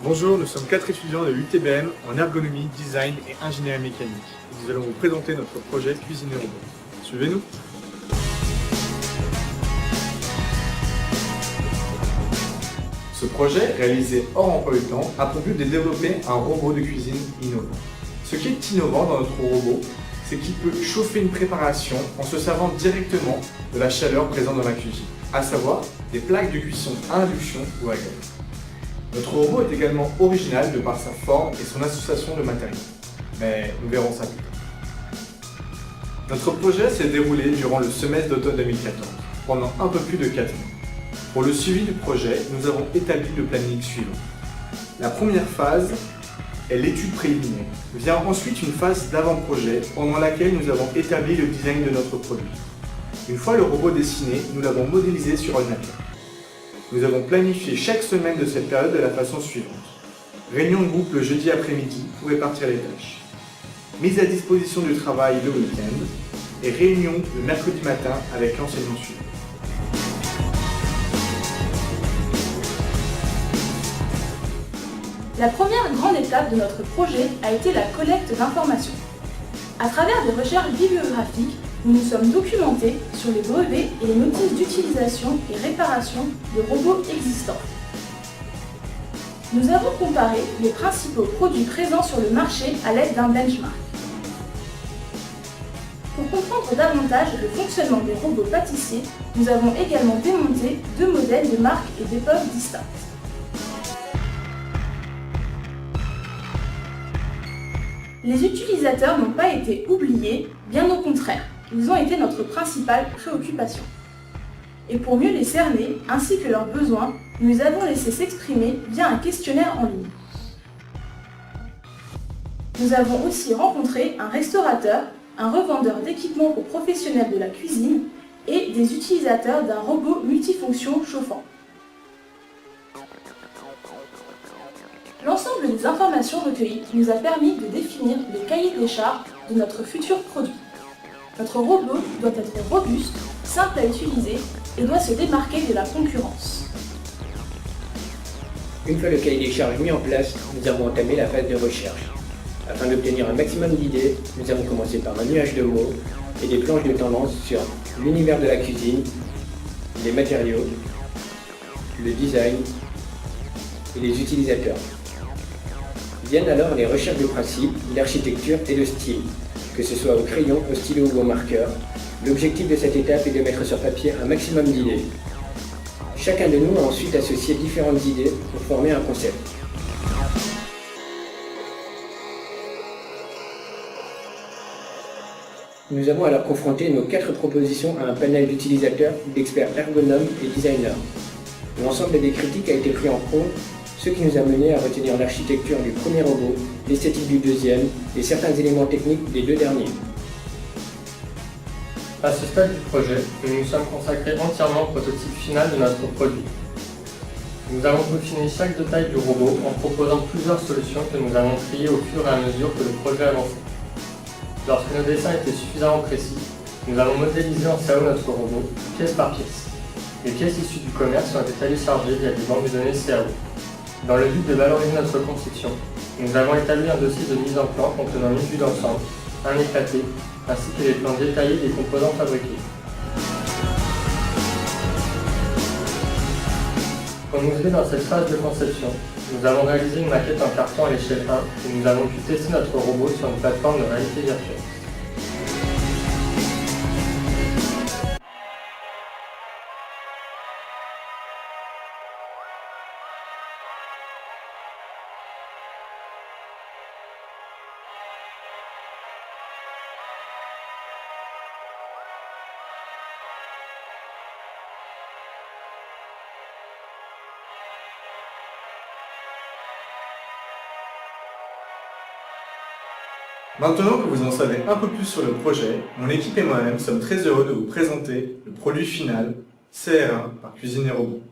Bonjour, nous sommes 4 étudiants de l'UTBM en ergonomie, design et ingénierie mécanique. Nous allons vous présenter notre projet Cuisine et Robot. Suivez-nous. Ce projet, réalisé hors emploi du temps, a pour but de développer un robot de cuisine innovant. Ce qui est innovant dans notre robot, c'est qu'il peut chauffer une préparation en se servant directement de la chaleur présente dans la cuisine, à savoir des plaques de cuisson à induction ou à gaz. Notre robot est également original de par sa forme et son association de matériaux. Mais nous verrons ça plus tard. Notre projet s'est déroulé durant le semestre d'automne 2014, pendant un peu plus de 4 mois. Pour le suivi du projet, nous avons établi le planning suivant. La première phase est l'étude préliminaire. Vient ensuite une phase d'avant-projet pendant laquelle nous avons établi le design de notre produit. Une fois le robot dessiné, nous l'avons modélisé sur ordinateur. Nous avons planifié chaque semaine de cette période de la façon suivante. Réunion de groupe le jeudi après-midi pour répartir les tâches. Mise à disposition du travail le week-end et réunion le mercredi matin avec l'enseignant suivant. La première grande étape de notre projet a été la collecte d'informations. À travers des recherches bibliographiques, nous nous sommes documentés sur les brevets et les notices d'utilisation et réparation de robots existants. Nous avons comparé les principaux produits présents sur le marché à l'aide d'un benchmark. Pour comprendre davantage le fonctionnement des robots pâtissiers, nous avons également démonté 2 modèles de marques et d'époques distinctes. Les utilisateurs n'ont pas été oubliés, bien au contraire, ils ont été notre principale préoccupation. Et pour mieux les cerner, ainsi que leurs besoins, nous les avons laissés s'exprimer via un questionnaire en ligne. Nous avons aussi rencontré un restaurateur, un revendeur d'équipements pour professionnels de la cuisine et des utilisateurs d'un robot multifonction chauffant. L'ensemble des informations recueillies nous a permis de définir le cahier des charges de notre futur produit. Notre robot doit être robuste, simple à utiliser et doit se démarquer de la concurrence. Une fois le cahier des charges mis en place, nous avons entamé la phase de recherche. Afin d'obtenir un maximum d'idées, nous avons commencé par un nuage de mots et des planches de tendance sur l'univers de la cuisine, les matériaux, le design et les utilisateurs. Viennent alors les recherches de principe, l'architecture et le style, que ce soit au crayon, au stylo ou au marqueur. L'objectif de cette étape est de mettre sur papier un maximum d'idées. Chacun de nous a ensuite associé différentes idées pour former un concept. Nous avons alors confronté nos 4 propositions à un panel d'utilisateurs, d'experts ergonomes et designers. L'ensemble des critiques a été pris en compte, ce qui nous a mené à retenir l'architecture du premier robot, l'esthétique du deuxième et certains éléments techniques des 2 derniers. À ce stade du projet, nous nous sommes consacrés entièrement au prototype final de notre produit. Nous avons peaufiné chaque détail du robot en proposant plusieurs solutions que nous avons triées au fur et à mesure que le projet avançait. Lorsque nos dessins étaient suffisamment précis, nous avons modélisé en CAO notre robot, pièce par pièce. Les pièces issues du commerce ont été téléchargées via des banques de données CAO. Dans le but de valoriser notre conception, nous avons établi un dossier de mise en plan contenant une vue d'ensemble, un éclaté, ainsi que les plans détaillés des composants fabriqués. Comme nous aidons dans cette phase de conception, nous avons réalisé une maquette en carton à l'échelle 1 et nous avons pu tester notre robot sur une plateforme de réalité virtuelle. Maintenant que vous en savez un peu plus sur le projet, mon équipe et moi-même sommes très heureux de vous présenter le produit final CR1 par Cuisine et Robot.